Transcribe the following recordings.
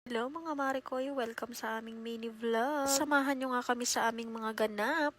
Hello mga Marikoy, welcome sa aming mini vlog. Samahan nyo nga kami sa aming mga ganap.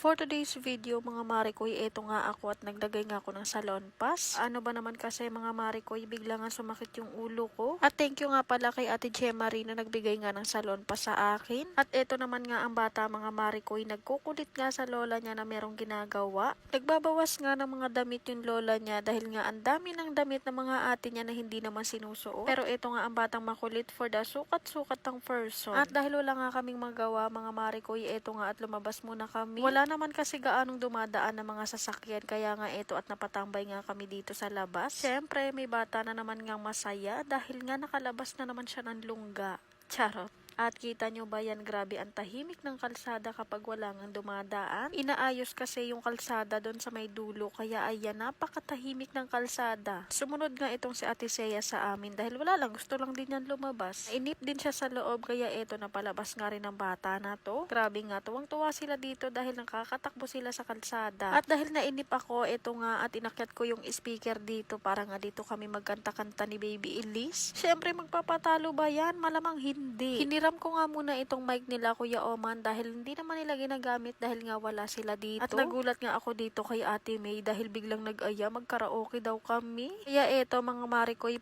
For today's video mga Marikoy, eto nga ako at naglagay nga ako ng salon pass. Ano ba naman kasi mga Marikoy, bigla nga sumakit yung ulo ko. At thank you nga pala kay Ate Gemma rin na nagbigay nga ng salon pass sa akin. At eto naman nga ang bata mga Marikoy, nagkukulit nga sa lola niya na merong ginagawa. Nagbabawas nga ng mga damit yung lola niya dahil nga ang dami ng damit ng mga ate niya na hindi naman sinusuot. Pero eto nga ang batang makulit for the sukat-sukat ng person. At dahil wala nga kaming magawa mga Marikoy, eto nga at lumabas muna kami. Wala naman kasi gaanong dumadaan ng mga sasakyan kaya nga eto at napatambay nga kami dito sa labas. Syempre may bata na naman ngang masaya dahil nga nakalabas na naman siya ng lungga. Charot. At kita nyo ba yan, grabe ang tahimik ng kalsada kapag wala nang dumadaan. Inaayos kasi yung kalsada doon sa may dulo kaya ayan, napakatahimik ng kalsada. Sumunod nga itong si Ate Seya sa amin dahil wala lang, gusto lang din yan lumabas. Inip din siya sa loob kaya eto napalabas nga rin ng bata na to. Grabe nga, tuwang-tuwa sila dito dahil nakakatakbo sila sa kalsada. At dahil nainip ako, eto nga at inakyat ko yung speaker dito para nga dito kami magkanta-kanta ni Baby Elise. Syempre magpapatalo ba yan? Malamang hindi. Hiniram ko nga muna itong mic nila Kuya Oman dahil hindi naman nila ginagamit dahil nga wala sila dito. At nagulat nga ako dito kay Ate May dahil biglang nag-aya magkaraoke daw kami. Kaya eto mga Marikoy,